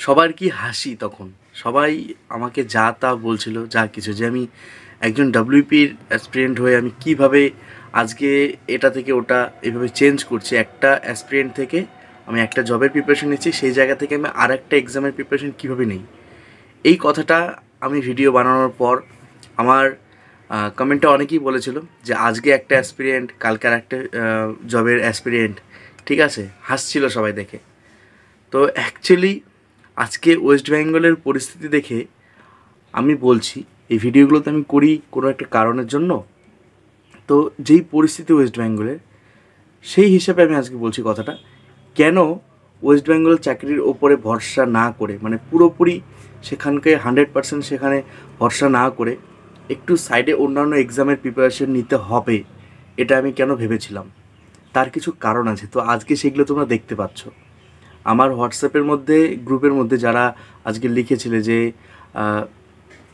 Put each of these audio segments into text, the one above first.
সবার কি হাসি তখন, সবাই আমাকে যা তা বলছিল, যা কিছু, যে আমি একজন ডাব্লিউপির অ্যাসপিরেন্ট হয়ে আমি কিভাবে আজকে এটা থেকে ওটা এইভাবে চেঞ্জ করছি। একটা অ্যাসপিরেন্ট থেকে আমি একটা জবের প্রিপারেশন নিচ্ছি, সেই জায়গা থেকে আমি আর একটা এক্সামের প্রিপারেশন কীভাবে নিই। এই কথাটা আমি ভিডিও বানানোর পর আমার কমেন্টে অনেকেই বলেছিল যে আজকে একটা অ্যাসপিরিয়েন্ট, কালকে আর একটা জবের অ্যাসপিরিয়েন্ট, ঠিক আছে, হাসছিল সবাই দেখে। তো অ্যাকচুয়ালি আজকে ওয়েস্ট বেঙ্গলের পরিস্থিতি দেখে আমি বলছি, এই ভিডিওগুলোতে আমি করি কোনো একটা কারণের জন্য। তো যেই পরিস্থিতি ওয়েস্ট বেঙ্গলের, সেই হিসাবে আমি আজকে বলছি কথাটা, কেন ওয়েস্ট বেঙ্গল চাকরির ওপরে ভরসা না করে, মানে পুরোপুরি সেখানকে 100% সেখানে ভরসা না করে একটু সাইডে অন্যান্য এক্সামের প্রিপারেশন নিতে হবে, এটা আমি কেন ভেবেছিলাম। তার কিছু কারণ আছে, তো আজকে সেগুলো তোমরা দেখতে পাচ্ছ। আমার হোয়াটসঅ্যাপের মধ্যে, গ্রুপের মধ্যে যারা আজকে লিখেছিলে যে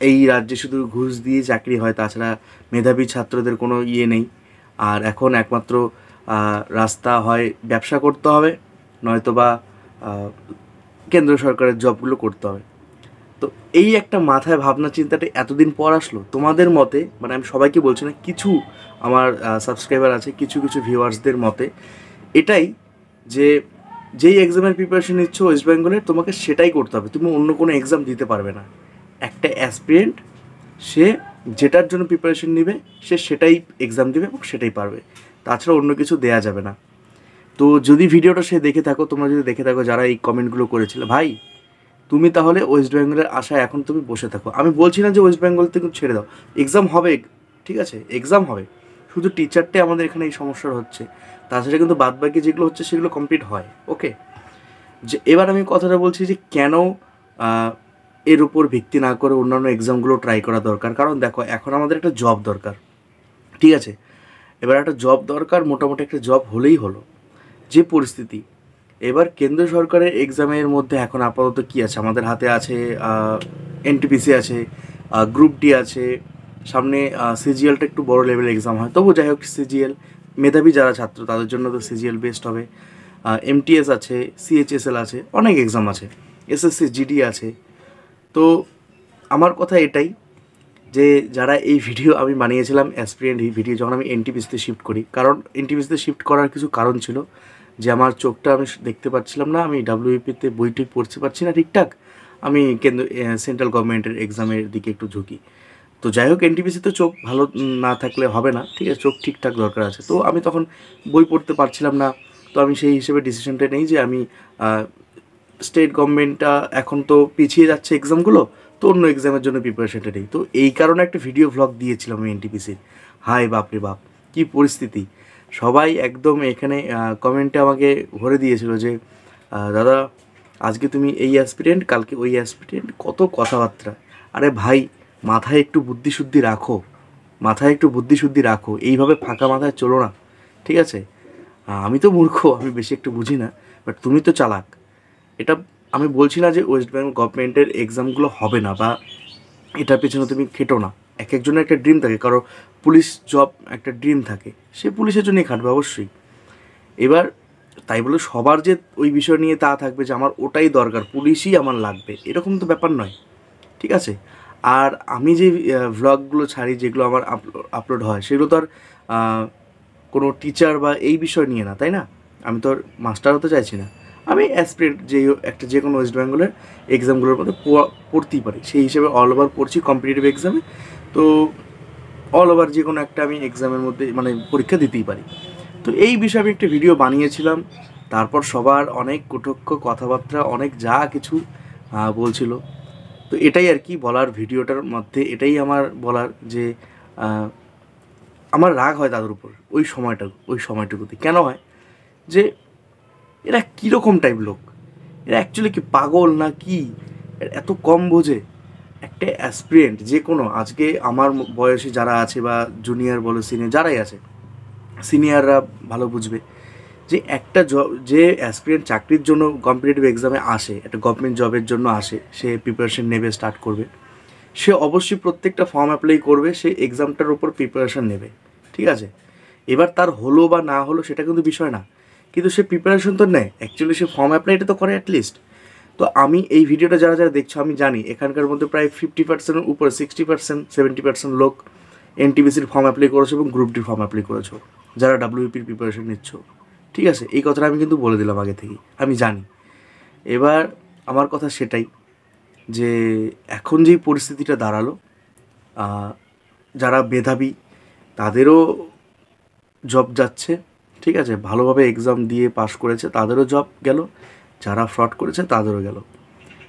এই রাজ্যে শুধু ঘুষ দিয়ে চাকরি হয়, তাছাড়া মেধাবী ছাত্রদের কোনো ইয়ে নেই, আর এখন একমাত্র রাস্তা হয় ব্যবসা করতে হবে, নয়তোবা কেন্দ্র সরকারের জবগুলো করতে হবে। তো এই একটা মাথায় ভাবনা চিন্তাটা এতদিন পর আসলো তোমাদের মতে, মানে আমি সবাইকে বলছি না, কিছু আমার সাবস্ক্রাইবার আছে, কিছু কিছু ভিউয়ার্সদের মতে এটাই, যে যেই এক্সামের প্রিপারেশন নিচ্ছ ওয়েস্ট বেঙ্গলের, তোমাকে সেটাই করতে হবে, তুমি অন্য কোনো এক্সাম দিতে পারবে না। একটা অ্যাসপিরেন্ট সে যেটার জন্য প্রিপারেশন নেবে সে সেটাই এক্সাম দেবে এবং সেটাই পারবে, তাছাড়া অন্য কিছু দেয়া যাবে না। তো যদি ভিডিওটা সে দেখে থাকো, তোমরা যদি দেখে থাকো যারা এই কমেন্টগুলো করেছিলে, ভাই তুমি তাহলে ওয়েস্ট বেঙ্গলের আশায় এখন তুমি বসে থাকো। আমি বলছি না যে ওয়েস্ট বেঙ্গল থেকে ছেড়ে দাও, এক্সাম হবে, ঠিক আছে, এক্সাম হবে, শুধু টিচারটাই আমাদের এখানে এই সমস্যার হচ্ছে, তাছাড়া কিন্তু বাদবাকি যেগুলো হচ্ছে সেগুলো কমপ্লিট হয়। ওকে, যে এবার আমি কথাটা বলছি যে কেন এর উপর ভিত্তি না করে অন্যান্য এক্সামগুলো ট্রাই করা দরকার। কারণ দেখো, এখন আমাদের একটা জব দরকার, ঠিক আছে, এবার একটা জব দরকার, মোটামুটি একটা জব হলেই হলো। যে পরিস্থিতি এবার কেন্দ্র সরকারের এক্সামের মধ্যে এখন আপাতত কী আছে আমাদের হাতে, আছে এনটিপিসি আছে, গ্রুপ ডি আছে, সামনে সিজিএলটা একটু বড় লেভেলের এক্সাম হয়, তবু যাই হোক সিজিএল, মেধাবী যারা ছাত্র তাদের জন্য তো সিজিএল বেস্ট হবে। এমটিএস আছে, সিএইচএসএল আছে, অনেক এক্সাম আছে, এসএসসি জিডি আছে। তো আমার কথা এটাই, যে যারা এই ভিডিও আমি বানিয়েছিলাম অ্যাসপিরিয়েন্ট ভিডিও, যখন আমি এনটিপিসিতে শিফট করি, কারণ এনটিপিসিতে শিফট করার কিছু কারণ ছিল, যে আমার চোখটা আমি দেখতে পাচ্ছিলাম না, আমি ডাব্লিউপিতে বইটি পড়তে পারছি না ঠিকঠাক, আমি কেন্দ্র সেন্ট্রাল গভর্নমেন্টের এক্সামের দিকে একটু ঝুঁকি। তো যাই হোক, এনটিপিসিতে চোখ ভালো না থাকলে হবে না, ঠিক আছে, চোখ ঠিকঠাক দরকার আছে। তো আমি তখন বই পড়তে পারছিলাম না, তো আমি সেই হিসেবে ডিসিশনটা নেই যে আমি স্টেট গভর্নমেন্টটা এখন তো পিছিয়ে যাচ্ছে এক্সামগুলো, তো অন্য এক্সামের জন্য প্রিপারেশনটা নেই। তো এই কারণে একটা ভিডিও ভ্লগ দিয়েছিলাম আমি এনটিপিসির। হাই বাপরে বাপ, কী পরিস্থিতি! সবাই একদম এখানে কমেন্টে আমাকে ভরে দিয়েছিল যে দাদা আজকে তুমি এই অ্যাসপিরেন্ট, কালকে ওই অ্যাসপিরেন্ট, কত কথাবার্তা। আরে ভাই, মাথায় একটু বুদ্ধিশুদ্ধি রাখো, মাথায় একটু বুদ্ধিশুদ্ধি রাখো, এইভাবে ফাঁকা মাথায় চলো না, ঠিক আছে। আমি তো মূর্খ, আমি বেশি একটু বুঝি না, বাট তুমি তো চালাক। এটা আমি বলছি না যে ওয়েস্ট বেঙ্গল গভর্নমেন্টের এক্সামগুলো হবে না, বা এটার পেছনে তুমি খেটো না। এক একজনের একটা ড্রিম থাকে, কারো পুলিশ জব একটা ড্রিম থাকে, সে পুলিশের জন্যই খাটবে অবশ্যই। এবার তাই বলে সবার যে ওই বিষয় নিয়ে তা থাকবে যে আমার ওটাই দরকার, পুলিশই আমার লাগবে, এরকম তো ব্যাপার নয়, ঠিক আছে। আর আমি যে ভ্লগগুলো ছাড়ি, যেগুলো আমার আপলোড হয়, সেগুলো তো আর কোনো টিচার বা এই বিষয় নিয়ে না, তাই না। আমি তো আর মাস্টার হতে চাইছি না, আমি অ্যাসপিরেন্ট যে কোনো ওয়েস্ট বেঙ্গলের এক্সামগুলোর মধ্যে পড়তেই পারি, সেই হিসেবে অল ওভার পড়ছি কম্পিটিটিভ এক্সামে। তো অল ওভার যে কোনো একটা আমি এক্সামের মধ্যে মানে পরীক্ষা দিতেই পারি। তো এই বিষয়ে আমি একটা ভিডিও বানিয়েছিলাম, তারপর সবার অনেক কটূক্ষ কথাবার্তা, অনেক যা কিছু বলছিল। তো এটাই আর কি বলার, ভিডিওটার মধ্যে এটাই আমার বলার, যে আমার রাগ হয় তাদের উপর ওই সময়টুকুতে। কেন হয়, যে এরা কীরকম টাইপ লোক, এরা অ্যাকচুয়ালি কি পাগল না কি, এত কম বোঝে। একটা অ্যাসপিরেন্ট যে কোনো, আজকে আমার বয়সী যারা আছে বা জুনিয়র বলো সিনিয়র যারাই আছে, সিনিয়ররা ভালো বুঝবে যে একটা যে অ্যাসপিরেন্ট চাকরির জন্য কম্পিটিটিভ এক্সামে আসে, একটা গভর্নমেন্ট জবের জন্য আসে, সে প্রিপারেশন নেবে, স্টার্ট করবে, সে অবশ্যই প্রত্যেকটা ফর্ম অ্যাপ্লাই করবে, সে এক্সামটার উপর প্রিপারেশন নেবে, ঠিক আছে। এবার তার হলো বা না হলো সেটা কিন্তু বিষয় না, কিন্তু সে প্রিপারেশন তো নেয়, অ্যাকচুয়ালি সে ফর্ম অ্যাপ্লাইটা তো করে অ্যাটলিস্ট। তো তো আমি এই ভিডিওটা যারা যারা দেখছো আমি জানি এখানকার মধ্যে প্রায় 50%-এর উপরে 60%, 70% লোক এনটিপিসির ফর্ম অ্যাপ্লাই করেছো এবং গ্রুপ ডির ফর্ম অ্যাপ্লাই করেছো, যারা ডাব্লিউপির প্রিপারেশন নিচ্ছ। ঠিক আছে, এই কথাটা আমি কিন্তু বলে দিলাম আগে থেকেই, আমি জানি। এবার আমার কথা সেটাই যে এখন যেই পরিস্থিতিটা দাঁড়ালো, যারা মেধাবী তাদেরও জব যাচ্ছে, ঠিক আছে, ভালোভাবে এক্সাম দিয়ে পাশ করেছে তাদেরও জব গেল, যারা ফ্রড করেছে তাদেরও গেল।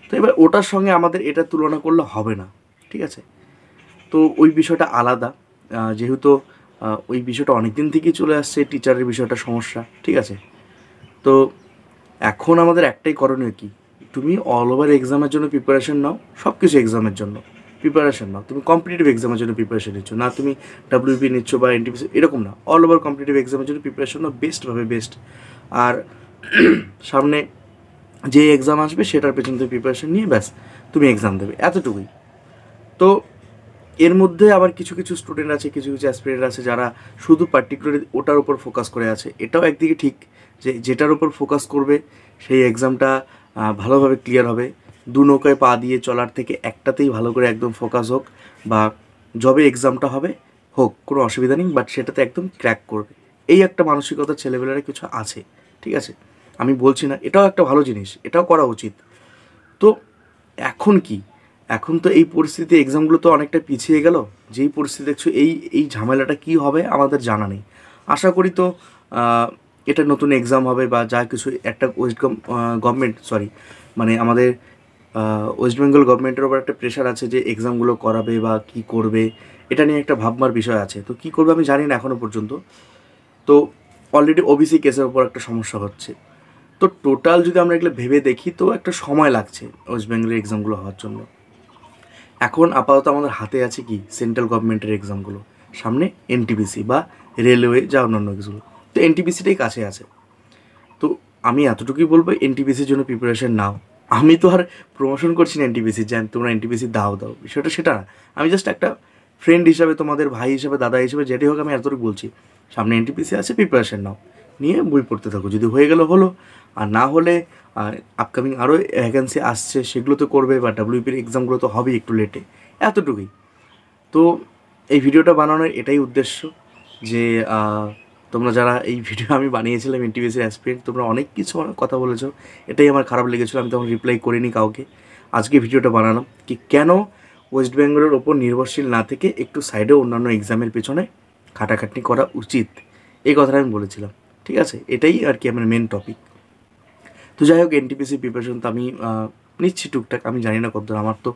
তো এবার ওটার সঙ্গে আমাদের এটা তুলনা করলে হবে না, ঠিক আছে। তো ওই বিষয়টা আলাদা, যেহেতু ওই বিষয়টা অনেক দিন থেকেই চলে আসছে, টিচারের বিষয়টা সমস্যা, ঠিক আছে। তো এখন আমাদের একটাই করণীয় কি, তুমি অল ওভার এক্সামের জন্য প্রিপারেশন নাও, সব কিছু এক্সামের জন্য প্রিপারেশন নাও। তুমি কম্পিটিটিভ এক্সামের জন্য প্রিপারেশন নিচ্ছ না, তুমি ডাব্লিউপি নিচ্ছ বা এনটিপিসি এরকম না, অল ওভার কম্পিটিটিভ এক্সামের জন্য প্রিপারেশন নাও বেস্টভাবে, বেস্ট। আর সামনে যে এক্সাম আসবে সেটার পেছন থেকে প্রিপারেশন নিয়ে ব্যাস তুমি এক্সাম দেবে, এতটুকুই। তো এর মধ্যে আবার কিছু কিছু স্টুডেন্ট আছে, কিছু কিছু অ্যাসপিরেন্ট আছে যারা শুধু পার্টিকুলারলি ওটার উপর ফোকাস করে আছে। এটাও একদিকে ঠিক যে যেটার উপর ফোকাস করবে সেই এক্সামটা ভালোভাবে ক্লিয়ার হবে। দু নৌকায় পা দিয়ে চলার থেকে একটাতেই ভালো করে একদম ফোকাস হোক, বা যবে এক্সামটা হবে হোক, কোনো অসুবিধা নেই, বাট সেটাতে একদম ক্র্যাক করবে, এই একটা মানসিকতা ছেলেবেলারা কিছু আছে, ঠিক আছে। আমি বলছি না, এটাও একটা ভালো জিনিস, এটাও করা উচিত। তো এখন কি, এখন তো এই পরিস্থিতি এক্সামগুলো তো অনেকটা পিছিয়ে গেল, যেই পরিস্থিতি দেখছো এই ঝামেলাটা কী হবে আমাদের জানা নেই। আশা করি তো এটা নতুন এক্সাম হবে বা যা কিছু একটা গভর্নমেন্ট মানে আমাদের ওয়েস্ট বেঙ্গল গভর্নমেন্টের ওপর একটা প্রেশার আছে যে এক্সামগুলো করাবে বা কী করবে, এটা নিয়ে একটা ভাববার বিষয় আছে। তো কী করবে আমি জানি না এখনও পর্যন্ত। তো অলরেডি ওবিসি কেসের ওপর একটা সমস্যা হচ্ছে। তো টোটাল যদি আমরা এগুলো ভেবে দেখি তো একটা সময় লাগছে ওয়েস্ট বেঙ্গলের এক্সামগুলো হওয়ার জন্য। এখন আপাতত আমাদের হাতে আছে কি, সেন্ট্রাল গভর্নমেন্টের এক্সামগুলো, সামনে এনটিপিসি বা রেলওয়ে যা অন্যান্য কিছুগুলো। তো এনটিপিসিটাই কাছে আছে। তো আমি এতটুকুই বলবো, এনটিপিসির জন্য প্রিপারেশন নাও। আমি তো আর প্রমোশন করছি না এনটিপিসি, যে তোমরা এনটিপিসি দাও বিষয়টা সেটা না। আমি জাস্ট একটা ফ্রেন্ড হিসাবে, তোমাদের ভাই হিসাবে, দাদা হিসাবে, যেটাই হোক, আমি এতটুকু বলছি, সামনে এনটিপিসি আছে, প্রিপারেশন নাও, নিয়ে বই পড়তে থাকো। যদি হয়ে গেল হলো, আর না হলে আপকামিং আরও ভ্যাকেন্সি আসছে সেগুলো তো করবে, বা ডাব্লিউপির এক্সামগুলো তো হবেই একটু লেটে, এতটুকুই। তো এই ভিডিওটা বানানোর এটাই উদ্দেশ্য যে তোমরা যারা এই ভিডিও আমি বানিয়েছিলাম এনটিপিসির অ্যাসপিরেন্ট, তোমরা অনেক কিছু কথা বলেছো, এটাই আমার খারাপ লেগেছিলো, আমি তখন রিপ্লাই করিনি কাউকে। আজকে ভিডিওটা বানালাম কি কেন ওয়েস্ট বেঙ্গলের ওপর নির্ভরশীল না থেকে একটু সাইডে অন্যান্য এক্সামের পেছনে খাটাখাটনি করা উচিত, এই কথাটা আমি বলেছিলাম, ঠিক আছে। এটাই আর কি আমার মেন টপিক। তো যাই হোক, এনটিপিসি প্রিপারেশন তো আমি নিচ্ছি টুকটাক, আমি জানি না কতদূর, আমার তো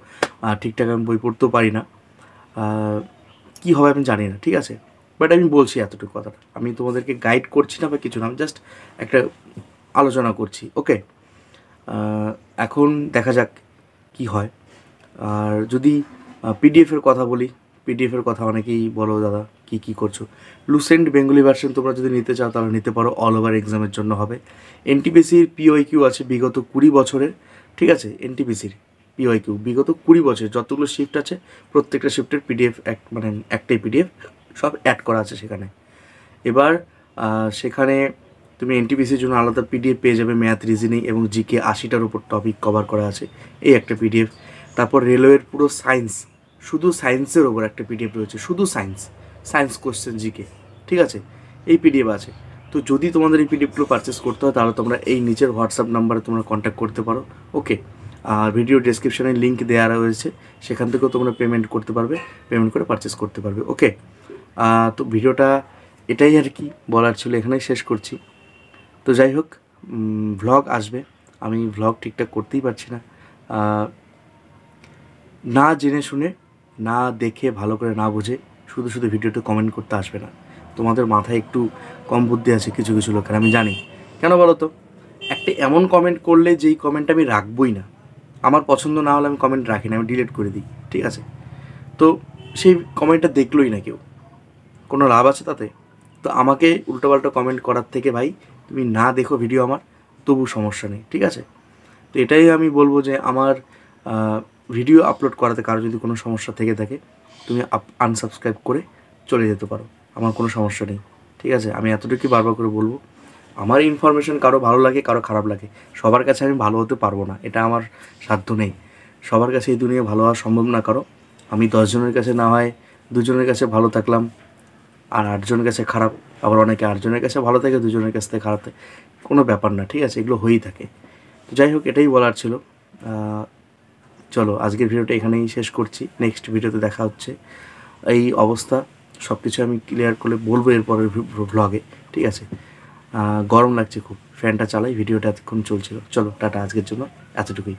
ঠিকঠাক আমি বই পড়তেও পারি না, কী হবে আমি জানি না, ঠিক আছে। বাট আমি বলছি এতটুকু কথাটা, আমি তোমাদেরকে গাইড করছি না বা কিছু না, আমি জাস্ট একটা আলোচনা করছি, ওকে। এখন দেখা যাক কি হয়। আর যদি পিডিএফের কথা বলি, পিডিএফের কথা অনেকেই বলো দাদা কী করছো, লুসেন্ট বেঙ্গলি ভার্সন তোমরা যদি নিতে চাও তাহলে নিতে পারো, অল ওভার এক্সামের জন্য হবে। এনটিপিসির পিওয়াইকিউ আছে বিগত 20 বছরের, ঠিক আছে। এনটিপিসির পিওয়াইকিউ বিগত 20 বছর যতগুলো শিফট আছে প্রত্যেকটা শিফটের পিডিএফ মানে একটাই পিডিএফ, সব অ্যাড করা আছে সেখানে। এবার সেখানে তুমি এনটিপিসির জন্য আলাদা পিডিএফ পেয়ে যাবে, ম্যাথ, রিজনিং এবং জিকে 80টার উপর টপিক কভার করা আছে, এই একটা পিডিএফ। তারপর রেলওয়ের পুরো সায়েন্স, শুধু সায়েন্সের ওপর একটা পিডিএফ রয়েছে, শুধু সায়েন্স কোশ্চেন জিকে, ঠিক আছে, এই পিডিএফ আছে। তো যদি তোমাদের এই পিডিএফগুলো পারচেস করতে হয় তাহলে তোমরা এই নিচের হোয়াটসঅ্যাপ নাম্বারে তোমরা কন্ট্যাক্ট করতে পারো, ওকে। আর ভিডিও ডেসক্রিপশনে লিঙ্ক দেওয়া রয়েছে, সেখান থেকেও তোমরা পেমেন্ট করতে পারবে, পেমেন্ট করে পারচেস করতে পারবে, ওকে। তো ভিডিওটা এটাই আর কি বলার ছিল, এখানেই শেষ করছি। তো যাই হোক, ভ্লগ আসবে, আমি ভ্লগ ঠিকঠাক করতেই পারছি না, না জেনে শুনে, না দেখে, ভালো করে না বুঝে শুধু শুধু ভিডিওতে কমেন্ট করতে আসবে না। তোমাদের মাথায় একটু কম বুদ্ধি আছে কিছু কিছু লোকের, আমি জানি। কেন বলো তো, একটা এমন কমেন্ট করলে যেই কমেন্ট আমি রাখবই না, আমার পছন্দ না হলে আমি কমেন্ট রাখি না, আমি ডিলিট করে দিই, ঠিক আছে। তো সেই কমেন্টটা দেখলোই না কেউ, কোনো লাভ আছে তাতে? তো আমাকে উল্টোপাল্টা কমেন্ট করার থেকে ভাই তুমি না দেখো ভিডিও আমার, তবু সমস্যা নেই, ঠিক আছে। তো এটাই আমি বলবো যে আমার ভিডিও আপলোড করাতে কারো যদি কোনো সমস্যা থেকে থাকে তুমি আনসাবস্ক্রাইব করে চলে যেতে পারো, আমার কোনো সমস্যা নেই, ঠিক আছে। আমি এতটুকুই বারবার করে বলবো। আমার ইনফরমেশন কারো ভালো লাগে, কারো খারাপ লাগে, সবার কাছে আমি ভালো হতে পারবো না, এটা আমার সাধ্য নেই। সবার কাছে এই দুনিয়া ভালো হওয়া সম্ভব না কারো। আমি 10 জনের কাছে না হয় 2 জনের কাছে ভালো থাকলাম, আর 8 জনের কাছে খারাপ, আবার অনেকে 8 জনের কাছে ভালো থাকে, 2 জনের কাছ থেকে খারাপ থাকে, কোনো ব্যাপার না, ঠিক আছে, এগুলো হয়েই থাকে। তো যাই হোক, এটাই বলার ছিল। চলো আজকের ভিডিওটা এখানেই শেষ করছি, নেক্সট ভিডিওতে দেখা হচ্ছে। এই অবস্থা সব কিছু আমি ক্লিয়ার করে বলবো এরপরের ভ্লগে, ঠিক আছে। গরম লাগছে খুব, ফ্যানটা চালাই, ভিডিওটা এতক্ষণ চলছিল। চলো টাটা, আজকের জন্য এতটুকুই।